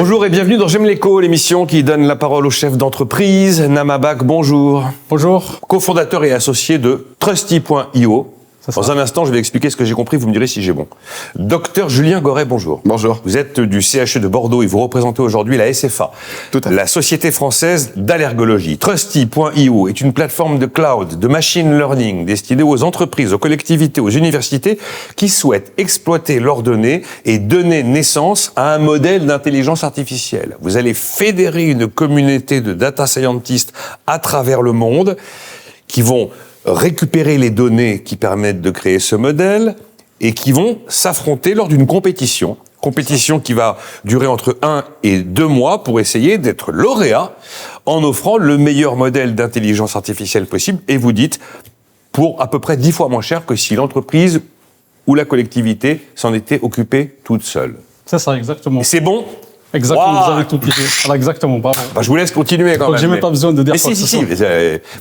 Bonjour et bienvenue dans J'aime l'écho, l'émission qui donne la parole aux chefs d'entreprise. Nama Bak, bonjour. Bonjour. Co-fondateur et associé de Trusty.io. Dans un instant, je vais expliquer ce que j'ai compris, vous me direz si j'ai bon. Docteur Julien Goret, bonjour. Bonjour. Vous êtes du CHU de Bordeaux et vous représentez aujourd'hui la SFA, Tout à fait. la Société française d'allergologie. Trusty.io est une plateforme de cloud, de machine learning destinée aux entreprises, aux collectivités, aux universités qui souhaitent exploiter leurs données et donner naissance à un modèle d'intelligence artificielle. Vous allez fédérer une communauté de data scientists à travers le monde qui vont récupérer les données qui permettent de créer ce modèle et qui vont s'affronter lors d'une compétition. Compétition qui va durer entre 1 et 2 mois pour essayer d'être lauréat en offrant le meilleur modèle d'intelligence artificielle possible. Et vous dites, pour à peu près 10 fois moins cher que si l'entreprise ou la collectivité s'en était occupée toute seule. C'est ça, exactement. Et c'est bon ? Exactement, Wow. vous avez tout dit. Alors, exactement, bravo. Bah, je vous laisse continuer quand Donc, même. j'ai même pas besoin de dire quoi que ce soit.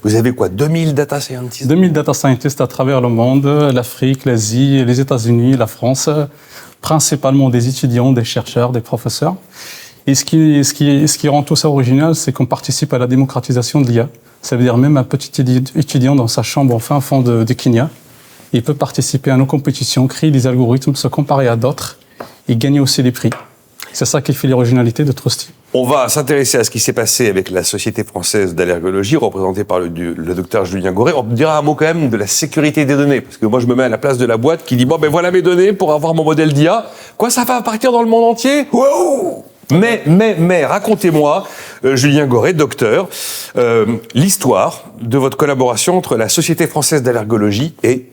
Vous avez quoi, 2000 data scientists ? 2000 data scientists à travers le monde, l'Afrique, l'Asie, les États-Unis, la France, principalement des étudiants, des chercheurs, des professeurs. Et ce qui rend tout ça original, c'est qu'on participe à la démocratisation de l'IA. Ça veut dire même un petit étudiant dans sa chambre au fin fond de Kenya, il peut participer à nos compétitions, créer des algorithmes, se comparer à d'autres et gagner aussi des prix. C'est ça qui fait l'originalité de Trusty. On va s'intéresser à ce qui s'est passé avec la Société française d'allergologie, représentée par le docteur Julien Goret. On dira un mot quand même de la sécurité des données, parce que moi je me mets à la place de la boîte qui dit « Bon, ben voilà mes données pour avoir mon modèle d'IA. Quoi, ça va partir dans le monde entier ?» Wow. Mais, racontez-moi, Julien Goret, docteur, l'histoire de votre collaboration entre la Société française d'allergologie et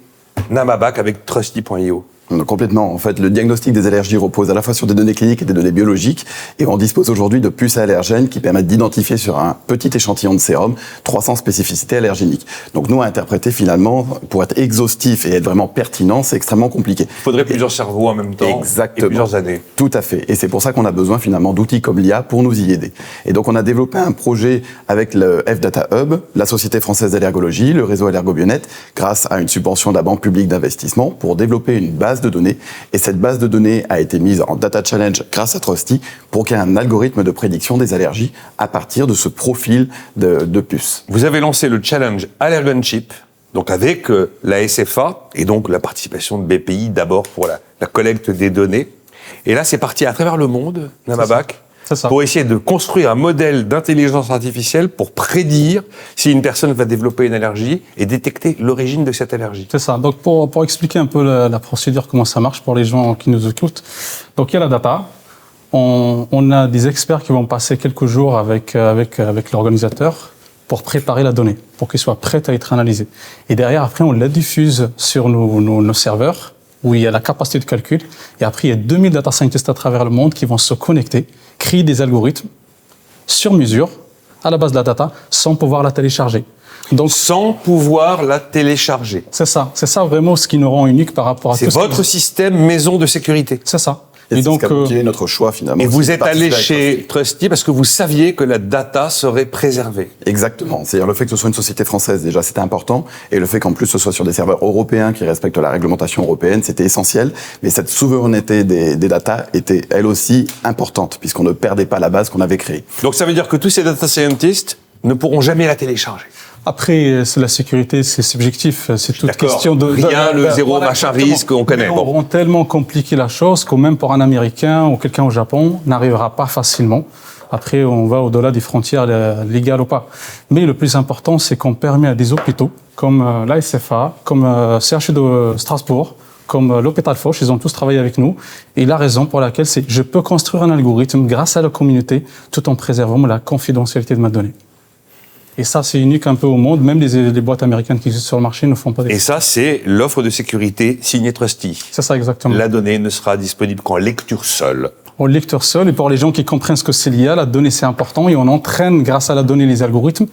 Nama Bak avec Trusty.io. Complètement. En fait, le diagnostic des allergies repose à la fois sur des données cliniques et des données biologiques. Et on dispose aujourd'hui de puces allergènes qui permettent d'identifier sur un petit échantillon de sérum 300 spécificités allergéniques. Donc nous, à interpréter finalement, pour être exhaustif et être vraiment pertinent, c'est extrêmement compliqué. Il faudrait plusieurs cerveaux en même temps. Exactement. Et plusieurs années. Tout à fait. Et c'est pour ça qu'on a besoin finalement d'outils comme l'IA pour nous y aider. Et donc on a développé un projet avec le F-Data Hub, la Société française d'allergologie, le réseau Allergobionet, grâce à une subvention de la Banque publique d'investissement pour développer une base de données. Et cette base de données a été mise en data challenge grâce à Trusty pour qu'il y ait un algorithme de prédiction des allergies à partir de ce profil de puces. Vous avez lancé le challenge AllergonChip, donc avec la SFA et donc la participation de BPI d'abord pour la collecte des données. Et là, c'est parti à travers le monde, Nama Bak, pour essayer de construire un modèle d'intelligence artificielle pour prédire si une personne va développer une allergie et détecter l'origine de cette allergie. C'est ça. Donc, pour expliquer un peu la procédure, comment ça marche pour les gens qui nous écoutent. Donc, il y a la data. On a des experts qui vont passer quelques jours avec l'organisateur pour préparer la donnée, pour qu'elle soit prête à être analysée. Et derrière, après, on la diffuse sur nos serveurs, où il y a la capacité de calcul. Et après, il y a 2000 data scientists à travers le monde qui vont se connecter, créer des algorithmes sur mesure, à la base de la data, sans pouvoir la télécharger. Donc, sans pouvoir la télécharger. C'est ça vraiment ce qui nous rend unique par rapport à tout. C'est votre système maison de sécurité. C'est ça. Et donc, c'est ce qu'a motivé notre choix finalement. Et vous êtes allé chez Trusty parce que vous saviez que la data serait préservée. Exactement. C'est-à-dire le fait que ce soit une société française, déjà, c'était important. Et le fait qu'en plus ce soit sur des serveurs européens qui respectent la réglementation européenne, c'était essentiel. Mais cette souveraineté des data était elle aussi importante, puisqu'on ne perdait pas la base qu'on avait créée. Donc ça veut dire que tous ces data scientists ne pourront jamais la télécharger. Après, c'est la sécurité, c'est subjectif, c'est toute question de... Rien, le zéro machin risque, on connaît. On rend tellement compliqué la chose que même pour un Américain ou quelqu'un au Japon, n'arrivera pas facilement. Après, on va au-delà des frontières légales ou pas. Mais le plus important, c'est qu'on permet à des hôpitaux, comme la SFA, comme CHU de Strasbourg, comme l'hôpital Foch, ils ont tous travaillé avec nous. Et la raison pour laquelle c'est je peux construire un algorithme grâce à la communauté, tout en préservant la confidentialité de ma donnée. Et ça, c'est unique un peu au monde. Même les boîtes américaines qui existent sur le marché ne font pas des... Et ça, c'est l'offre de sécurité signée Trusty. C'est ça, exactement. La donnée ne sera disponible qu'en lecture seule. En lecteur seul, et pour les gens qui comprennent ce que c'est l'IA, la donnée c'est important, et on entraîne grâce à la donnée les algorithmes,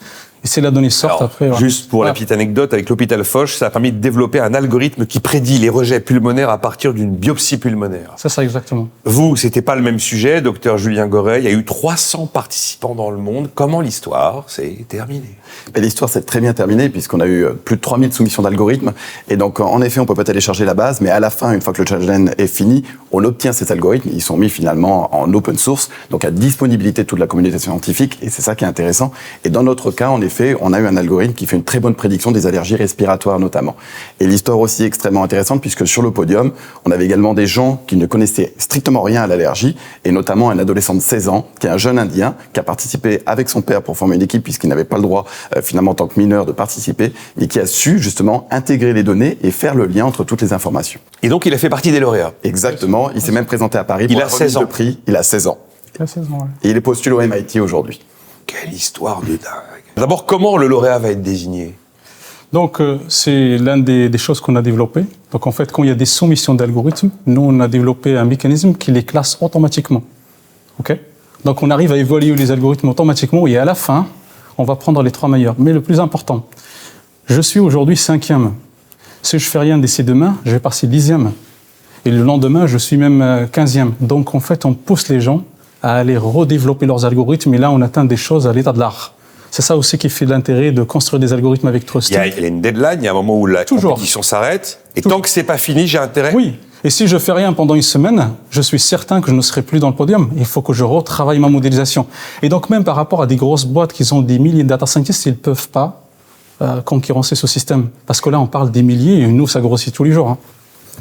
Et si la donnée sort Alors, après... juste pour la petite anecdote, avec l'hôpital Foch, ça a permis de développer un algorithme qui prédit les rejets pulmonaires à partir d'une biopsie pulmonaire. C'est ça, exactement. Vous, c'était pas le même sujet, docteur Julien Goret. Il y a eu 300 participants dans le monde. Comment l'histoire s'est terminée? L'histoire s'est très bien terminée puisqu'on a eu plus de 3000 soumissions d'algorithmes. Et donc, en effet, on peut pas télécharger la base, mais à la fin, une fois que le challenge est fini, on obtient ces algorithmes. Ils sont mis finalement en open source, donc à disponibilité de toute la communauté scientifique. Et c'est ça qui est intéressant. Et dans notre cas, en effet, on a eu un algorithme qui fait une très bonne prédiction des allergies respiratoires notamment. Et l'histoire aussi est extrêmement intéressante puisque sur le podium, on avait également des gens qui ne connaissaient strictement rien à l'allergie, et notamment un adolescent de 16 ans, qui est un jeune indien, qui a participé avec son père pour former une équipe puisqu'il n'avait pas le droit, finalement en tant que mineur, de participer, et qui a su justement intégrer les données et faire le lien entre toutes les informations. Et donc, il a fait partie des lauréats. Exactement, il s'est même présenté à Paris pour la remise de prix. Il a 16 ans. Il a 16 ans, ouais. Et il est postulé au MIT aujourd'hui. Quelle histoire de dingue. D'abord, comment le lauréat va être désigné? Donc, c'est l'une des choses qu'on a développées. Donc, en fait, quand il y a des soumissions d'algorithmes, nous, on a développé un mécanisme qui les classe automatiquement. OK? Donc, on arrive à évaluer les algorithmes automatiquement et à la fin, on va prendre les 3 meilleurs. Mais le plus important, je suis aujourd'hui 5e. Si je fais rien d'ici demain, je vais passer 10e. Et le lendemain, je suis même 15e. Donc, en fait, on pousse les gens à aller redévelopper leurs algorithmes. Et là, on atteint des choses à l'état de l'art. C'est ça aussi qui fait l'intérêt de construire des algorithmes avec Trusty. Il y a une deadline, il y a un moment où la compétition s'arrête. Et tant que c'est pas fini, j'ai intérêt. Oui. Et si je fais rien pendant une semaine, je suis certain que je ne serai plus dans le podium. Il faut que je retravaille ma modélisation. Et donc, même par rapport à des grosses boîtes qui ont des milliers de data scientists, ils ne peuvent pas concurrencer ce système. Parce que là, on parle des milliers et nous, ça grossit tous les jours. Hein.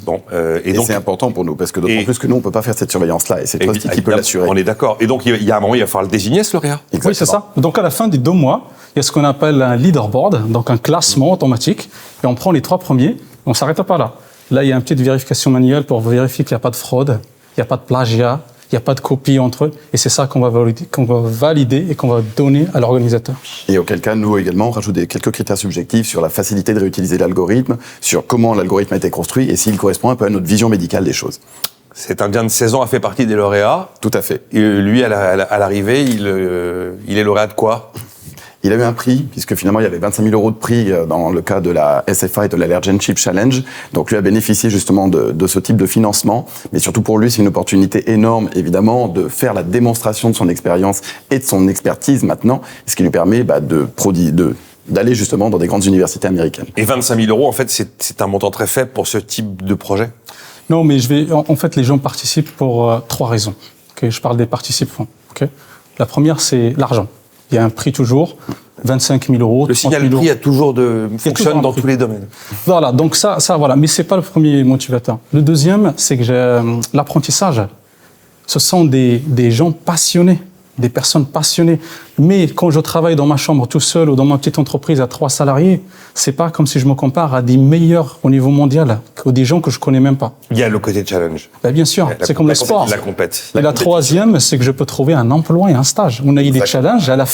Bon, et donc c'est important pour nous, parce que d'autant plus que nous, on ne peut pas faire cette surveillance-là, et c'est Trusty qui peut l'assurer. On est d'accord. Et donc, il y a un moment, il va falloir le désigner, ce lauréat. Exactement. Oui, c'est ça. Donc, à la fin des 2 mois, il y a ce qu'on appelle un leaderboard, donc un classement automatique, et on prend les 3 premiers, on ne s'arrête pas là. Là, il y a une petite vérification manuelle pour vérifier qu'il n'y a pas de fraude, il n'y a pas de plagiat, il n'y a pas de copie entre eux, et c'est ça qu'on va valider et qu'on va donner à l'organisateur. Et auquel cas, nous également, on rajoute quelques critères subjectifs sur la facilité de réutiliser l'algorithme, sur comment l'algorithme a été construit, et s'il correspond un peu à notre vision médicale des choses. Cet Indien de 16 ans a fait partie des lauréats. Tout à fait. Et lui, à l'arrivée, il est lauréat de quoi? Il a eu un prix, puisque finalement, il y avait 25 000 € de prix dans le cas de la SFA et de l'Allergenship Challenge. Donc, lui a bénéficié justement de ce type de financement. Mais surtout pour lui, c'est une opportunité énorme, évidemment, de faire la démonstration de son expérience et de son expertise maintenant, ce qui lui permet d'aller justement dans des grandes universités américaines. Et 25 000 €, en fait, c'est un montant très faible pour ce type de projet? Non, mais en fait, les gens participent pour 3 raisons. Okay, je parle des participants. Okay. La première, c'est l'argent. Il y a un prix toujours, 25 000 €. Le signal prix fonctionne dans tous les domaines. Voilà, donc ça voilà. Mais c'est pas le premier motivateur. Le deuxième, c'est que l'apprentissage. Ce sont des gens passionnés, des personnes passionnées. Mais quand je travaille dans ma chambre tout seul ou dans ma petite entreprise à 3 salariés, c'est pas comme si je me compare à des meilleurs au niveau mondial ou des gens que je connais même pas. Il y a le côté challenge. Ben bien sûr, c'est comme le sport. La compète. Et la troisième, c'est que je peux trouver un emploi et un stage. On a eu des challenges. À la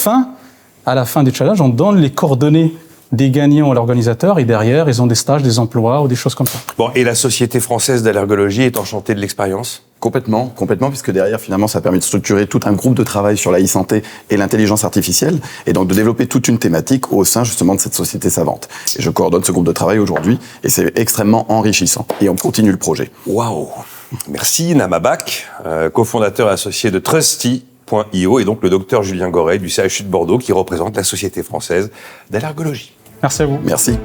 fin des challenges, on donne les coordonnées des gagnants à l'organisateur et derrière, ils ont des stages, des emplois ou des choses comme ça. Bon, et la Société française d'allergologie est enchantée de l'expérience? Complètement, puisque derrière, finalement, ça permet de structurer tout un groupe de travail sur la e-santé et l'intelligence artificielle, et donc de développer toute une thématique au sein, justement, de cette société savante. Et je coordonne ce groupe de travail aujourd'hui, et c'est extrêmement enrichissant. Et on continue le projet. Waouh! Merci, Nama Bak, cofondateur associé de Trusty.io, et donc le docteur Julien Goret du CHU de Bordeaux, qui représente la Société française d'allergologie. Merci à vous. Merci.